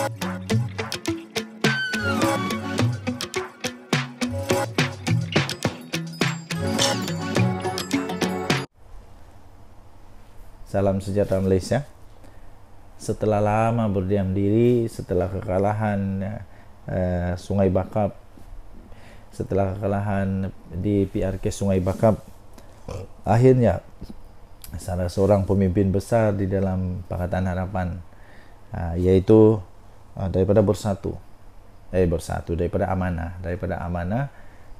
Salam sejahtera Malaysia. Setelah lama berdiam diri, setelah kekalahan Sungai Bakap, setelah kekalahan di PRK Sungai Bakap, akhirnya salah seorang pemimpin besar di dalam Pakatan Harapan, yaitu daripada daripada Amanah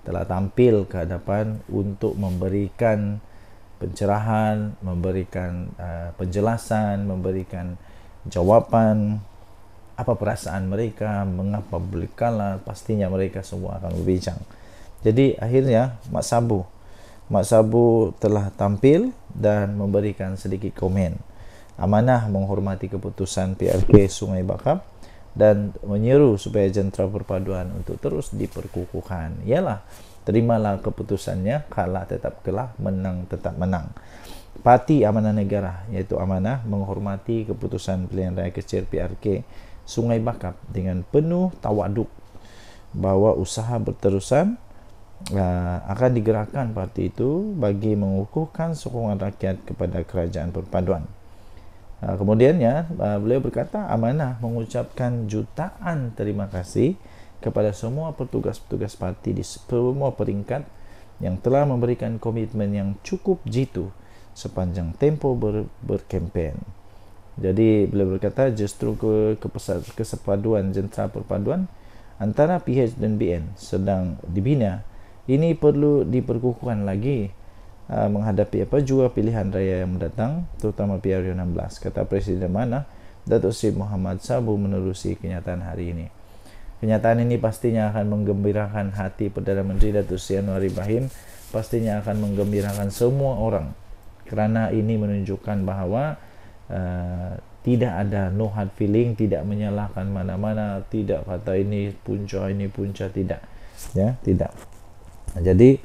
telah tampil ke hadapan untuk memberikan pencerahan, memberikan penjelasan, memberikan jawapan apa perasaan mereka, mengapa boleh kalah. Pastinya mereka semua akan berbincang. Jadi akhirnya Mak Sabu telah tampil dan memberikan sedikit komen. Amanah menghormati keputusan PRK Sungai Bakap dan menyeru supaya jentera perpaduan untuk terus diperkukuhkan. Ialah, terimalah keputusannya, kalah tetap kalah, menang tetap menang. Parti Amanah Negara, iaitu Amanah, menghormati keputusan pilihan raya kecil PRK Sungai Bakap dengan penuh tawaduk bahawa usaha berterusan akan digerakkan parti itu bagi mengukuhkan sokongan rakyat kepada kerajaan perpaduan. Kemudiannya beliau berkata, Amanah mengucapkan jutaan terima kasih kepada semua petugas-petugas parti di semua peringkat yang telah memberikan komitmen yang cukup jitu sepanjang tempoh berkempen. Jadi beliau berkata justru kesepaduan jentera perpaduan antara PH dan BN sedang dibina. Ini perlu diperkukuhkan lagi menghadapi jua pilihan raya yang mendatang, terutama PR16, kata Presiden Amanah Datuk Seri Muhammad Sabu menerusi kenyataan hari ini. Kenyataan ini pastinya akan menggembirakan hati Perdana Menteri Datuk Seri Anwar Ibrahim, pastinya akan menggembirakan semua orang, kerana ini menunjukkan bahawa tidak ada no hard feeling, tidak menyalahkan mana-mana, tidak kata ini punca, tidak, ya, tidak. Jadi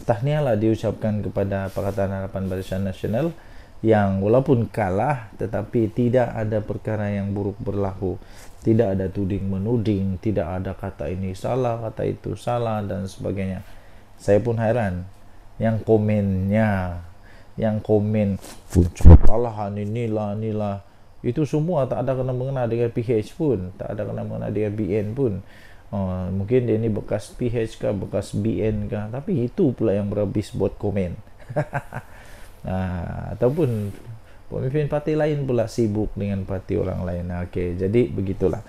tahniahlah diucapkan kepada Pakatan Harapan Barisan Nasional yang walaupun kalah tetapi tidak ada perkara yang buruk berlaku, tidak ada tuding menuding, tidak ada kata ini salah, kata itu salah dan sebagainya. Saya pun heran yang komen kekalahan inilah itu semua tak ada kena-mengena dengan PH pun, tak ada kena-mengena dengan BN pun. Mungkin dia ni bekas PH kah, bekas BN kah, tapi itu pula yang berhabis buat komen. Ataupun pemimpin parti lain pula sibuk dengan parti orang lain. Okey, jadi begitulah.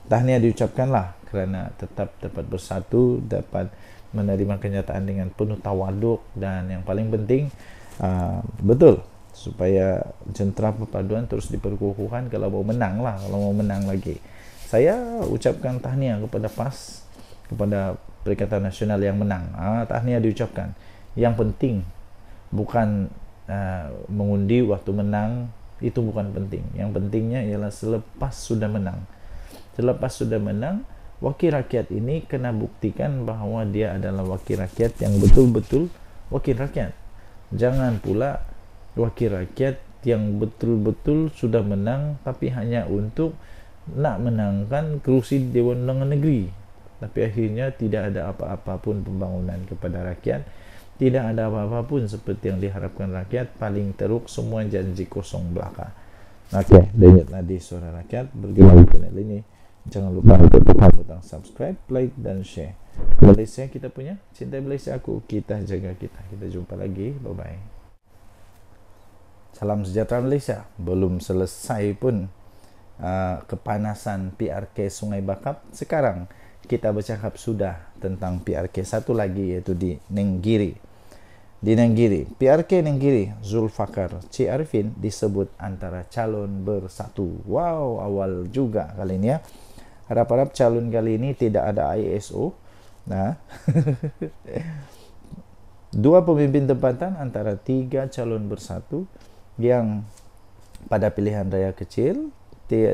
Tahniah diucapkanlah kerana tetap dapat bersatu, dapat menerima kenyataan dengan penuh tawaduk, dan yang paling penting betul supaya jentera perpaduan terus diperkukuhkan. Kalau mau menang lagi. Saya ucapkan tahniah kepada PAS, kepada Perikatan Nasional yang menang. Tahniah diucapkan. Yang penting bukan mengundi waktu menang, itu bukan penting. Yang pentingnya ialah selepas sudah menang. Selepas sudah menang, wakil rakyat ini kena buktikan bahawa dia adalah wakil rakyat yang betul-betul wakil rakyat. Jangan pula wakil rakyat yang betul-betul sudah menang tapi hanya untuk nak menangkan kerusi Dewan Undangan Negeri, tapi akhirnya tidak ada apa-apa pun pembangunan kepada rakyat, tidak ada apa-apa pun seperti yang diharapkan rakyat. Paling teruk semua janji kosong belaka. Okey, denyut nadi suara rakyat bergerak di channel ini. Jangan lupa untuk tekan butang subscribe, like dan share. Malaysia kita punya, cinta Malaysia aku, kita jaga kita. Kita jumpa lagi, bye bye. Salam sejahtera Malaysia. Belum selesai pun kepanasan PRK Sungai Bakap. Sekarang kita bercakap sudah tentang PRK satu lagi, iaitu di Nenggiri. Di Nenggiri, PRK Nenggiri, Zulfakar C. Arifin disebut antara calon bersatu. Wow, awal juga kali ini ya. Harap-harap calon kali ini tidak ada ISO. Dua pemimpin tempatan antara tiga calon bersatu yang pada pilihan raya kecil,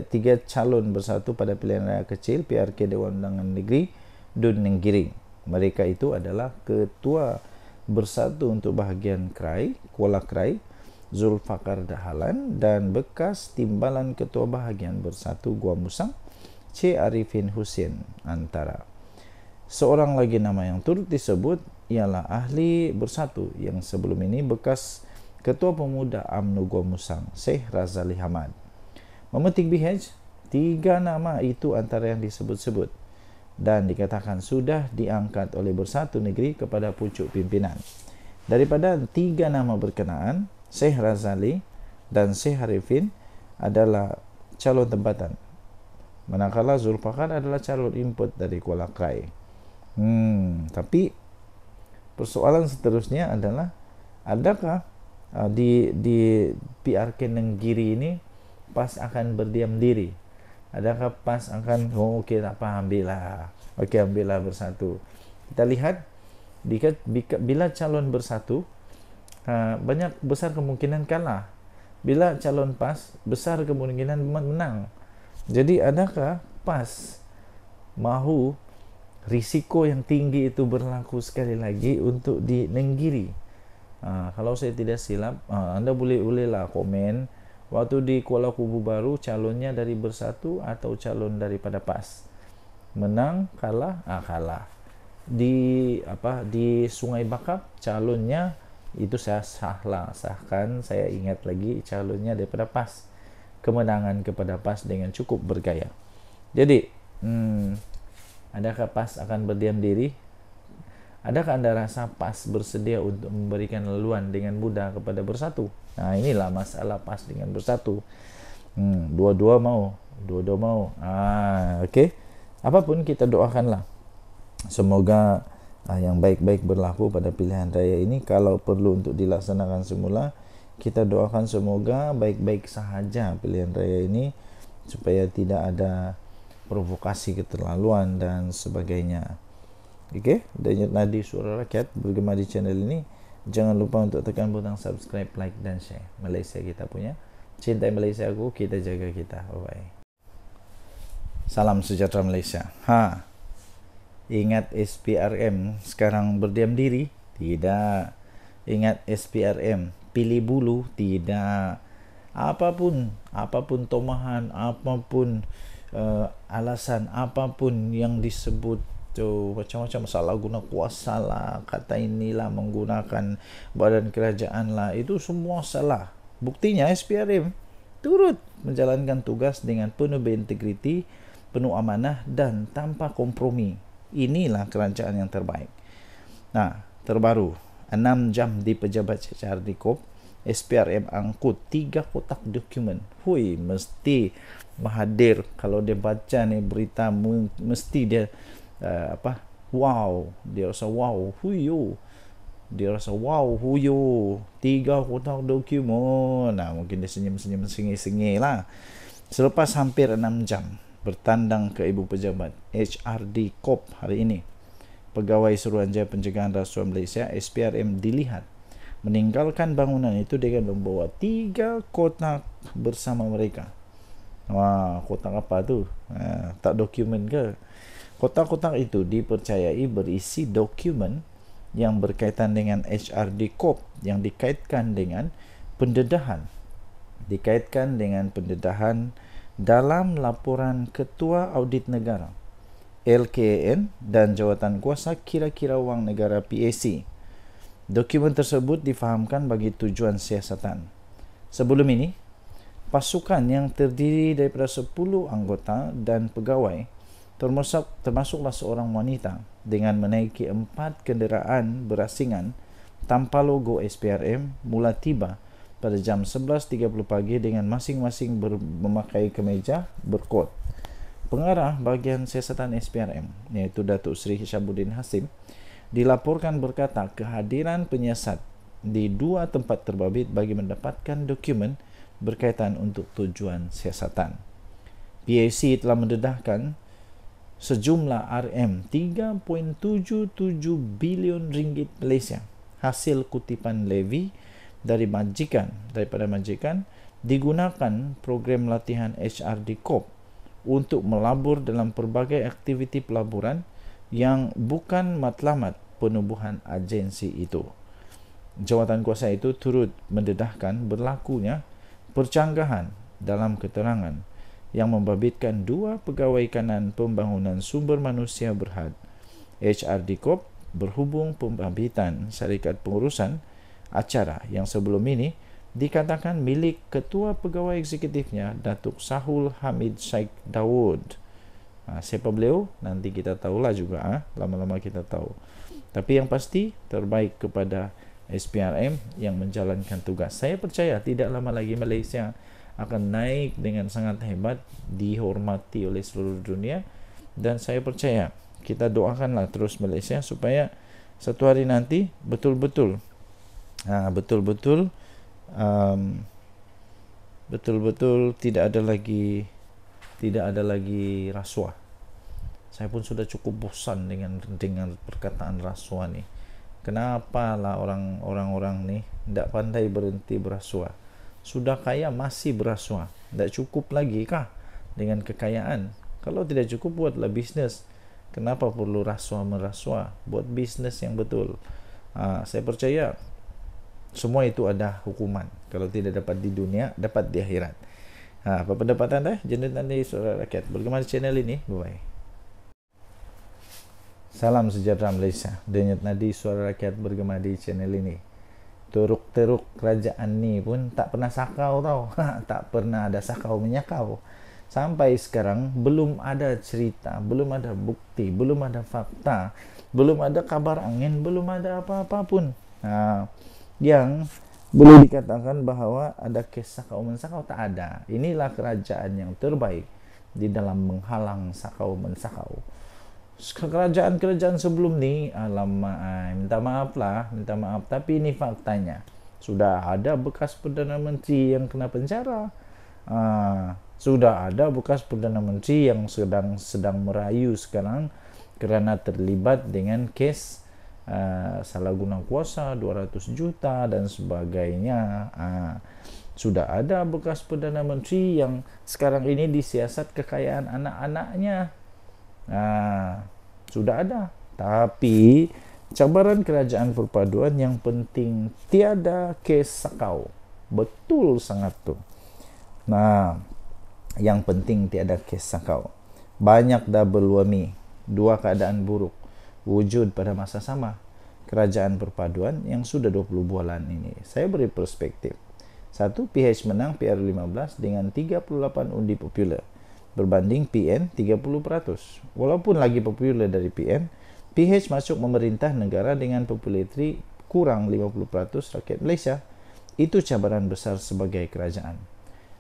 tiga calon bersatu pada pilihan raya kecil PRK Dewan Undangan Negeri Dun Nenggiri. Mereka itu adalah Ketua Bersatu untuk Bahagian Krai, Kuala Krai, Zulfakar Dahalan dan bekas Timbalan Ketua Bahagian Bersatu Gua Musang C. Arifin Husin Antara. Seorang lagi nama yang turut disebut ialah ahli Bersatu yang sebelum ini bekas Ketua Pemuda UMNO Gua Musang Syekh Razali Hamad. Memetik BH, 3 nama itu antara yang disebut-sebut dan dikatakan sudah diangkat oleh Bersatu Negeri kepada pucuk pimpinan. Daripada 3 nama berkenaan, Syekh Razali dan Syekh Arifin adalah calon tempatan, manakala Zulfakar adalah calon input dari Kuala Krai. Tapi persoalan seterusnya adalah, adakah di PRK Nenggiri ini PAS akan berdiam diri? Adakah PAS akan okey tak apa, ambillah Bersatu? Kita lihat bila calon Bersatu banyak besar kemungkinan kalah. Bila calon PAS besar kemungkinan menang. Jadi adakah PAS mahu risiko yang tinggi itu berlaku sekali lagi untuk di Nenggiri? Kalau saya tidak silap, anda bolehlah komen waktu di Kuala Kubu Baru calonnya dari Bersatu atau calon daripada PAS. Menang, kalah, kalah. Di Sungai Bakap calonnya itu saya sahkan, saya ingat lagi calonnya daripada PAS, kemenangan kepada PAS dengan cukup bergaya. Jadi adakah PAS akan berdiam diri? Adakah anda rasa PAS bersedia untuk memberikan laluan dengan mudah kepada Bersatu? Nah, inilah masalah PAS dengan Bersatu. Dua-dua mau. Okey. Apapun kita doakanlah, semoga yang baik-baik berlaku pada pilihan raya ini. Kalau perlu untuk dilaksanakan semula, kita doakan semoga baik-baik sahaja pilihan raya ini, supaya tidak ada provokasi keterlaluan dan sebagainya. Okey, Denyut Nadi Suara Rakyat bergema di channel ini. Jangan lupa untuk tekan butang subscribe, like dan share. Malaysia kita punya. Cintai Malaysia aku, kita jaga kita. Bye-bye. Salam sejahtera Malaysia. Ingat SPRM sekarang berdiam diri? Tidak. Ingat SPRM pilih bulu? Tidak. Apapun tomahan, apapun alasan, apapun yang disebut macam-macam, salah guna kuasa lah, kata inilah, menggunakan badan kerajaan lah, itu semua salah. Buktinya SPRM turut menjalankan tugas dengan penuh berintegriti, penuh amanah dan tanpa kompromi. Inilah kerajaan yang terbaik. Nah, terbaru 6 jam di pejabat HRD Corp, SPRM angkut 3 kotak dokumen. Mesti Mahathir kalau dia baca ni berita, mesti dia dia rasa wow, 3 kotak dokumen. Mungkin dia senyum-senyum, sengih-sengih lah. Selepas hampir 6 jam bertandang ke ibu pejabat HRD Corp hari ini, Pegawai Suruhanjaya Pencegahan Rasuah Malaysia SPRM dilihat meninggalkan bangunan itu dengan membawa 3 kotak bersama mereka. Kotak apa tu? Tak dokumen ke? Kotak-kotak itu dipercayai berisi dokumen yang berkaitan dengan HRD Corp, yang dikaitkan dengan pendedahan dalam laporan Ketua Audit Negara LKAN dan Jawatan Kuasa Kira-kira Wang Negara PAC. Dokumen tersebut difahamkan bagi tujuan siasatan. Sebelum ini, pasukan yang terdiri daripada 10 anggota dan pegawai, termasuklah seorang wanita, dengan menaiki 4 kenderaan berasingan tanpa logo SPRM mula tiba pada jam 11.30 pagi dengan masing-masing memakai kemeja berkod. Pengarah bahagian siasatan SPRM, iaitu Datuk Seri Hishamuddin Hasim, dilaporkan berkata kehadiran penyiasat di 2 tempat terbabit bagi mendapatkan dokumen berkaitan untuk tujuan siasatan. PAC telah mendedahkan sejumlah RM3.77 bilion ringgit Malaysia hasil kutipan levy daripada majikan digunakan program latihan HRD Corp untuk melabur dalam pelbagai aktiviti pelaburan yang bukan matlamat penubuhan agensi itu. Jawatan kuasa itu turut mendedahkan berlakunya percanggahan dalam keterangan yang membabitkan dua pegawai kanan pembangunan sumber manusia berhad HRD Corp berhubung pembabitan syarikat pengurusan acara yang sebelum ini dikatakan milik Ketua Pegawai Eksekutifnya Datuk Sahul Hamid Sheikh Daud. Siapa beliau? Nanti kita tahulah juga. Lama-lama kita tahu. Tapi yang pasti terbaik kepada SPRM yang menjalankan tugas. Saya percaya tidak lama lagi Malaysia akan naik dengan sangat hebat, dihormati oleh seluruh dunia, dan saya percaya kita doakanlah terus Malaysia supaya satu hari nanti betul-betul tidak ada lagi rasuah. Saya pun sudah cukup bosan dengan perkataan rasuah nih. Kenapa lah orang-orang nih tidak pandai berhenti berasuah? Sudah kaya masih berasuah. Tidak cukup lagi kah dengan kekayaan? Kalau tidak cukup, buatlah bisnes. Kenapa perlu rasuah-merasuah? Buat bisnes yang betul. Saya percaya semua itu ada hukuman. Kalau tidak dapat di dunia, dapat di akhirat. Apa pendapat anda? Jenis anda Suara Rakyat bergema di channel ini. Bye. Salam sejahtera Malaysia. Denyut nadi Suara Rakyat bergema di channel ini. Teruk-teruk kerajaan ni pun tak pernah sakau tau. Tak pernah ada sakau menyakau. Sampai sekarang belum ada cerita, belum ada bukti, belum ada fakta, belum ada kabar angin, belum ada apa-apa pun yang boleh dikatakan bahwa ada kes sakau-mensakau. Tak ada. Inilah kerajaan yang terbaik di dalam menghalang sakau-mensakau. Kerajaan-kerajaan sebelum ni, alamak, minta maaf, tapi ini faktanya. Sudah ada bekas Perdana Menteri yang kena penjara. Sudah ada bekas Perdana Menteri yang sedang merayu sekarang kerana terlibat dengan kes salah guna kuasa 200 juta dan sebagainya. Sudah ada bekas Perdana Menteri yang sekarang ini disiasat kekayaan anak-anaknya. Sudah ada. Tapi cabaran kerajaan perpaduan yang penting tiada kes sakau. Betul sangat tu. Yang penting tiada kes sakau. Banyak double whammy, dua keadaan buruk wujud pada masa sama kerajaan perpaduan yang sudah 20 bulan ini. Saya beri perspektif. 1. PH menang PR15 dengan 38 undi popular berbanding PN 30%. Walaupun lagi popular dari PN, PH masuk memerintah negara dengan populariti kurang 50% rakyat Malaysia. Itu cabaran besar sebagai kerajaan.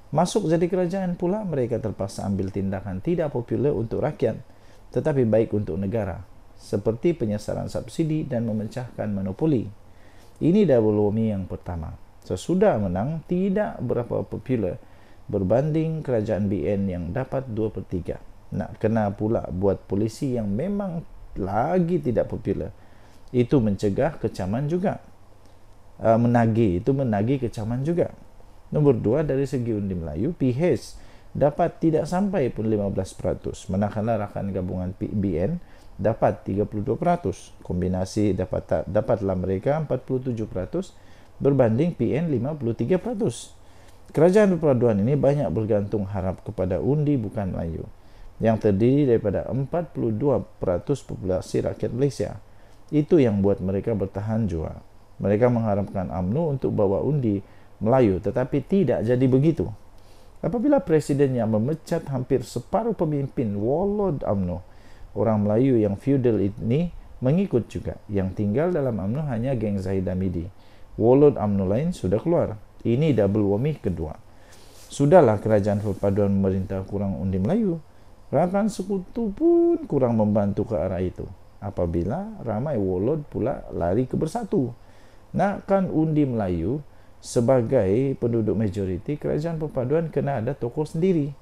Masuk jadi kerajaan pula, mereka terpaksa ambil tindakan tidak popular untuk rakyat, tetapi baik untuk negara, seperti penyesaran subsidi dan memecahkan monopoli. Ini double whammy yang pertama. Sesudah menang, tidak berapa popular berbanding kerajaan BN yang dapat 2/3. Nak kena pula buat polisi yang memang lagi tidak popular. Itu mencegah kecaman juga. Menagih kecaman juga. Nombor 2, dari segi undi Melayu, PH dapat tidak sampai pun 15%, manakala rakan gabungan BN dapat 32%. Kombinasi dapatlah mereka 47% berbanding PN 53%. Kerajaan perpaduan ini banyak bergantung harap kepada undi bukan Melayu yang terdiri daripada 42% populasi rakyat Malaysia. Itu yang buat mereka bertahan jua. Mereka mengharapkan UMNO untuk bawa undi Melayu, tetapi tidak jadi begitu. Apabila presidennya memecat hampir separuh pemimpin warlord UMNO, orang Melayu yang feudal ini mengikut juga. Yang tinggal dalam UMNO hanya geng Zahid Hamidi. Warlord UMNO lain sudah keluar. Ini double whammy kedua. Sudahlah kerajaan perpaduan memerintah kurang undi Melayu. Rakan sekutu pun kurang membantu ke arah itu. Apabila ramai warlord pula lari ke bersatu. Nakkan undi Melayu sebagai penduduk majoriti, kerajaan perpaduan kena ada tokoh sendiri.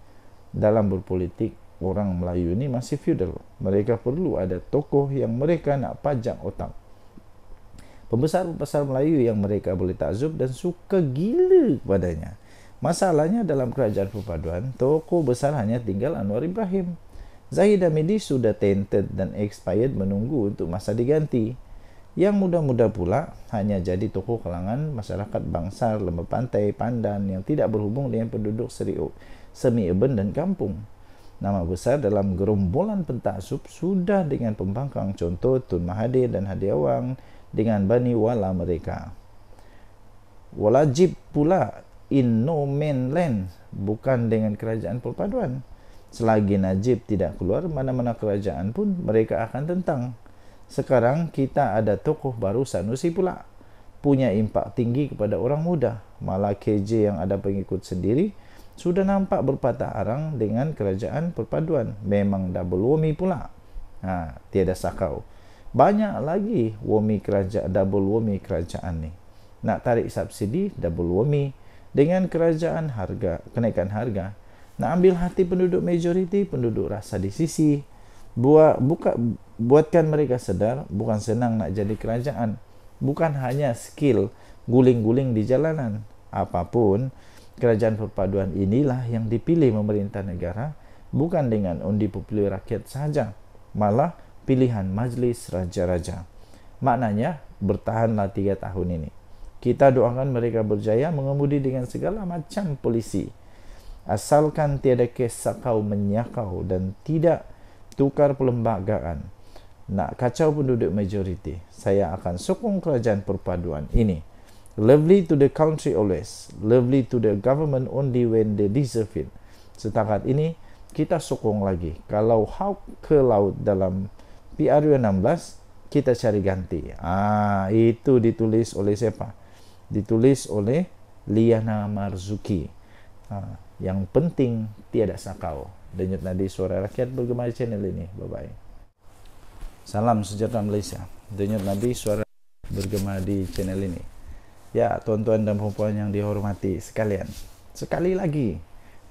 Dalam berpolitik, orang Melayu ini masih feudal. Mereka perlu ada tokoh yang mereka nak pajak otak. Pembesar-pembesar Melayu yang mereka boleh takzub dan suka gila kepadanya. Masalahnya dalam kerajaan perpaduan, tokoh besar hanya tinggal Anwar Ibrahim. Zahid Hamidi sudah tainted dan expired menunggu untuk masa diganti. Yang muda-muda pula hanya jadi tokoh kalangan masyarakat Bangsar, Lembah Pantai, Pandan yang tidak berhubung dengan penduduk semi-urban dan kampung. Nama besar dalam gerombolan pentaksub sudah dengan pembangkang, contoh Tun Mahathir dan Hadiawang dengan Bani Wala mereka. Walajib pula in no man land, bukan dengan kerajaan perpaduan. Selagi Najib tidak keluar, mana-mana kerajaan pun mereka akan tentang. Sekarang kita ada tokoh baru Sanusi pula, punya impak tinggi kepada orang muda. Malah KJ yang ada pengikut sendiri sudah nampak berpatah arang dengan kerajaan perpaduan. Memang double whammy pula. Tiada sakau. Banyak lagi double whammy kerajaan ni. Nak tarik subsidi, double whammy. Dengan kerajaan kenaikan harga. Nak ambil hati penduduk majoriti, penduduk rasa di sisi. Buatkan mereka sedar, bukan senang nak jadi kerajaan. Bukan hanya skill guling-guling di jalanan. Apapun, kerajaan perpaduan inilah yang dipilih memerintah negara, bukan dengan undi popular rakyat sahaja, malah pilihan majlis raja-raja. Maknanya, bertahanlah 3 tahun ini. Kita doakan mereka berjaya mengemudi dengan segala macam polisi. Asalkan tiada kes sakau menyakau dan tidak tukar perlembagaan. Nak kacau penduduk majoriti, saya akan sokong kerajaan perpaduan ini. Lovely to the country always, lovely to the government only when they deserve it. Setakat ini, kita sokong lagi. Kalau hawk ke laut dalam PRU 16, kita cari ganti. Itu ditulis oleh siapa? Ditulis oleh Liana Marzuki. Yang penting, tiada sakau. Denyut nadi suara rakyat bergema di channel ini. Bye-bye. Salam sejahtera Malaysia. Denyut nadi suara bergema di channel ini. Ya, tuan-tuan dan puan-puan yang dihormati sekalian. Sekali lagi,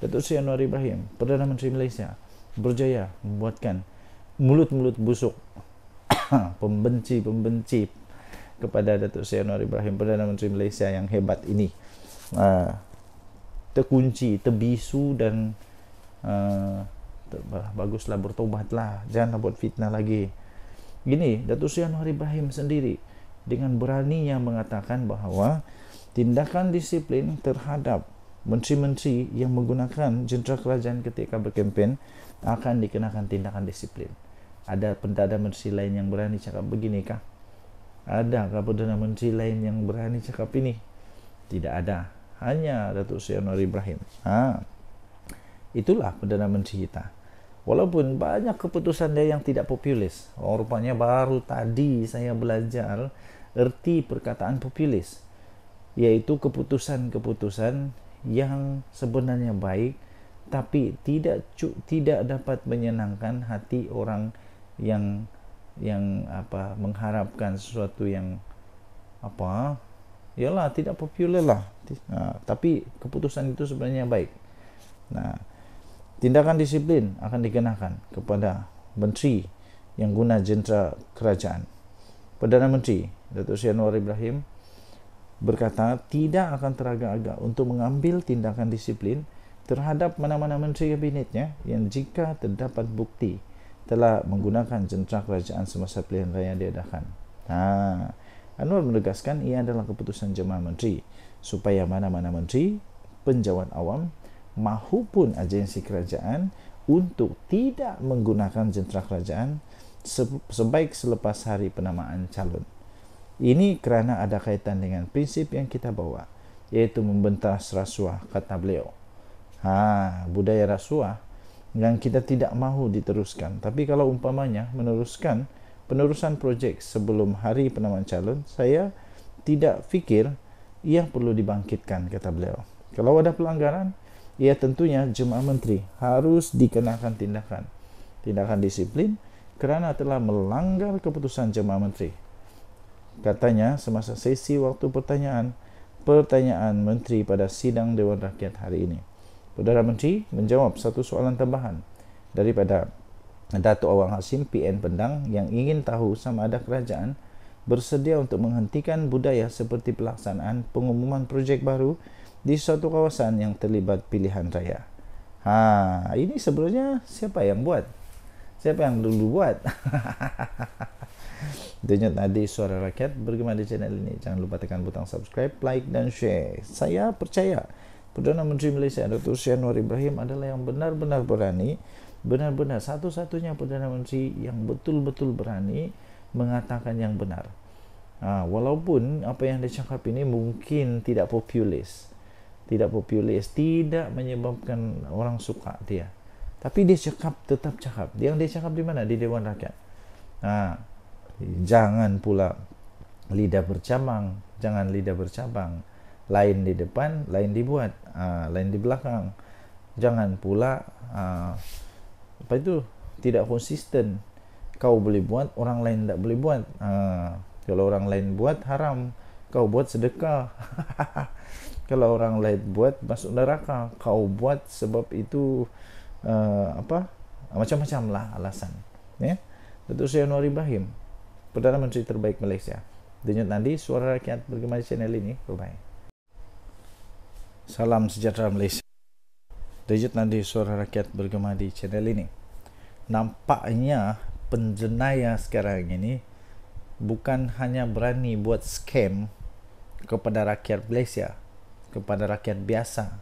Datuk Seri Anwar Ibrahim, Perdana Menteri Malaysia, berjaya membuatkan mulut-mulut busuk pembenci kepada Datuk Seri Anwar Ibrahim, Perdana Menteri Malaysia yang hebat ini, terkunci, terbisu dan baguslah, bertobatlah, janganlah buat fitnah lagi. Gini, Datuk Seri Anwar Ibrahim sendiri dengan beraninya mengatakan bahawa tindakan disiplin terhadap menteri-menteri yang menggunakan jentera kerajaan ketika berkempen akan dikenakan tindakan disiplin. Ada Perdana Menteri lain yang berani cakap beginikah? Adakah Perdana Menteri lain yang berani cakap ini? Tidak ada. Hanya Datuk Seri Anwar Ibrahim. Itulah Perdana Menteri kita. Walaupun banyak keputusan dia yang tidak populis. Rupanya baru tadi saya belajar erti perkataan populis, iaitu keputusan-keputusan yang sebenarnya baik tapi tidak dapat menyenangkan hati orang yang mengharapkan sesuatu yang yalah tidak popular lah. Tapi keputusan itu sebenarnya baik. Tindakan disiplin akan dikenakan kepada menteri yang guna jentera kerajaan. Perdana Menteri Datuk Seri Anwar Ibrahim berkata tidak akan teragak-agak untuk mengambil tindakan disiplin terhadap mana-mana menteri kabinetnya yang jika terdapat bukti telah menggunakan jentera kerajaan semasa pilihan raya diadakan. Anwar menegaskan ia adalah keputusan jemaah menteri supaya mana-mana menteri, penjawat awam mahupun agensi kerajaan untuk tidak menggunakan jentera kerajaan sebaik selepas hari penamaan calon. Ini kerana ada kaitan dengan prinsip yang kita bawa, iaitu membentas rasuah, kata beliau. Budaya rasuah yang kita tidak mahu diteruskan. Tapi kalau umpamanya penerusan projek sebelum hari penamaan calon, saya tidak fikir ia perlu dibangkitkan, kata beliau. Kalau ada pelanggaran, ia tentunya jemaah menteri harus dikenakan tindakan disiplin kerana telah melanggar keputusan jemaah menteri. Katanya semasa sesi waktu pertanyaan menteri pada sidang Dewan Rakyat hari ini. Perdana Menteri menjawab satu soalan tambahan daripada Datuk Awang Hasim PN Pendang yang ingin tahu sama ada kerajaan bersedia untuk menghentikan budaya seperti pelaksanaan pengumuman projek baru di suatu kawasan yang terlibat pilihan raya. Ini sebenarnya siapa yang buat? Siapa yang dulu buat? Denyut nadi suara rakyat bergema di channel ini. Jangan lupa tekan butang subscribe, like dan share. Saya percaya Perdana Menteri Malaysia Dr. Sri Anwar Ibrahim adalah yang benar-benar berani, benar-benar satu-satunya Perdana Menteri yang betul-betul berani mengatakan yang benar. Walaupun apa yang dia cakap ini mungkin tidak populis, tidak menyebabkan orang suka dia, tapi dia tetap cakap. Yang dia cakap di mana? Di Dewan Rakyat. Jangan pula lidah bercabang, lain di depan, lain dibuat, lain di belakang. Jangan pula tidak konsisten. Kau boleh buat, orang lain tak boleh buat. Kalau orang lain buat haram, kau buat sedekah. Kalau orang lain buat masuk neraka, kau buat sebab itu macam-macam lah alasan. Dr. Sri Anwar Ibrahim, Perdana Menteri terbaik Malaysia. Denyut nadi suara rakyat bergema di channel ini. Bye-bye. Salam sejahtera Malaysia. Denyut nadi suara rakyat bergema di channel ini. Nampaknya penjenayah sekarang ini bukan hanya berani buat scam kepada rakyat Malaysia, kepada rakyat biasa,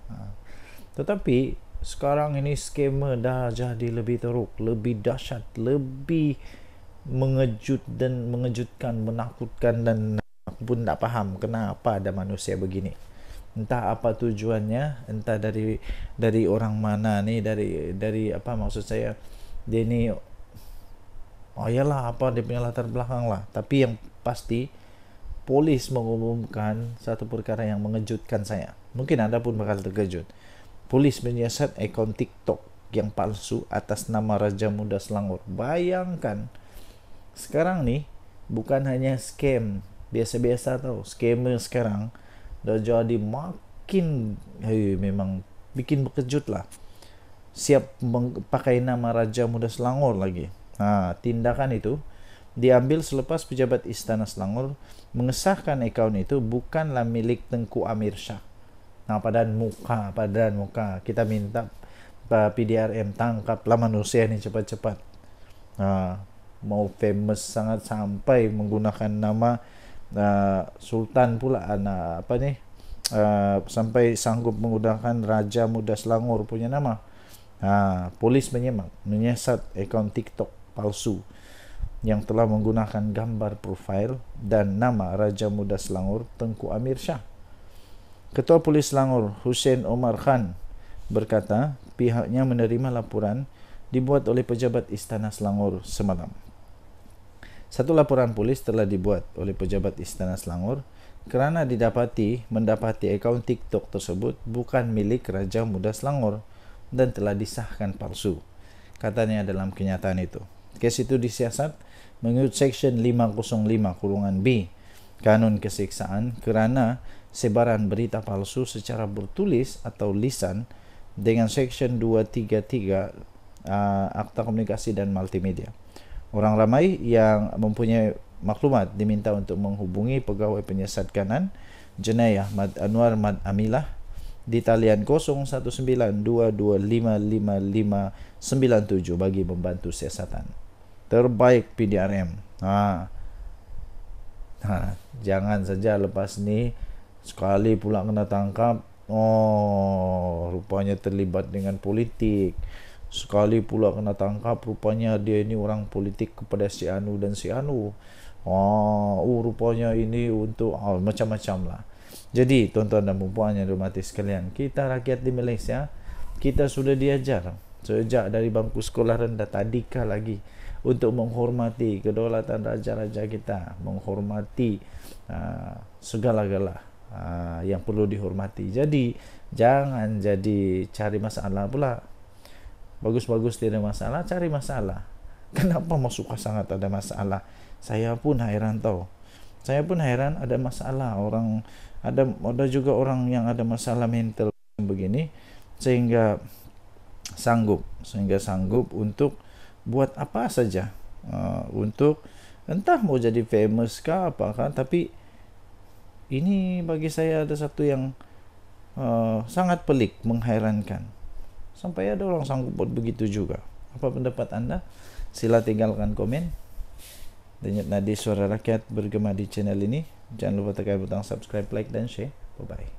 tetapi sekarang ini scammer dah jadi lebih teruk, lebih dahsyat, lebih mengejutkan, menakutkan, dan aku pun tak faham kenapa ada manusia begini. Entah apa tujuannya, entah dari orang mana ni, dari apa maksud saya, dia ni yalah apa dia punya latar belakang lah. Tapi yang pasti polis mengumumkan satu perkara yang mengejutkan saya. Mungkin anda pun bakal terkejut. Polis menyiasat akaun TikTok yang palsu atas nama Raja Muda Selangor. Bayangkan, sekarang nih bukan hanya scam biasa-biasa tau. Scammer sekarang dah jadi makin memang bikin berkejut lah. Siap pakai nama Raja Muda Selangor lagi. Tindakan itu diambil selepas pejabat Istana Selangor mengesahkan akaun itu bukanlah milik Tengku Amir Shah. Padan muka kita minta PDRM tangkaplah manusia ini cepat-cepat. Mau famous sangat sampai menggunakan nama Sultan pula, sampai sanggup menggunakan Raja Muda Selangor punya nama. Polis menyiasat akaun TikTok palsu yang telah menggunakan gambar profil dan nama Raja Muda Selangor Tengku Amir Shah. Ketua Polis Selangor Hussein Omar Khan berkata pihaknya menerima laporan dibuat oleh pejabat Istana Selangor semalam. Satu laporan polis telah dibuat oleh pejabat Istana Selangor kerana mendapati akaun TikTok tersebut bukan milik Raja Muda Selangor dan telah disahkan palsu, katanya dalam kenyataan itu. Kes itu disiasat mengikut Seksyen 505(b) Kanun Keseksaan kerana sebaran berita palsu secara bertulis atau lisan dengan Seksyen 233 Akta Komunikasi dan Multimedia. Orang ramai yang mempunyai maklumat diminta untuk menghubungi pegawai penyiasat kanan jenayah Mad Anwar Mad Amilah di talian 0192255597 bagi membantu siasatan. Terbaik PDRM. Jangan saja lepas ni sekali pula kena tangkap, rupanya terlibat dengan politik. Sekali pula kena tangkap, rupanya dia ini orang politik kepada si Anu dan si Anu. Rupanya ini untuk macam-macam lah. Jadi tuan-tuan dan puan yang dirahmati sekalian, kita rakyat di Malaysia, kita sudah diajar sejak dari bangku sekolah rendah tadika lagi untuk menghormati kedaulatan raja-raja kita, menghormati segala-gala yang perlu dihormati. Jadi jangan jadi cari masalah pula. Bagus-bagus tidak masalah, cari masalah. Kenapa suka sangat ada masalah? Saya pun heran tau. Saya pun heran ada masalah. Ada juga orang yang ada masalah mental begini sehingga sanggup untuk buat apa saja, untuk entah mau jadi famous kah apakah. Tapi ini bagi saya ada satu yang sangat pelik, menghairankan. Sampai ada orang sanggup buat begitu juga. Apa pendapat anda? Sila tinggalkan komen. Denyut nadi suara rakyat bergema di channel ini. Jangan lupa tekan butang subscribe, like dan share. Bye bye.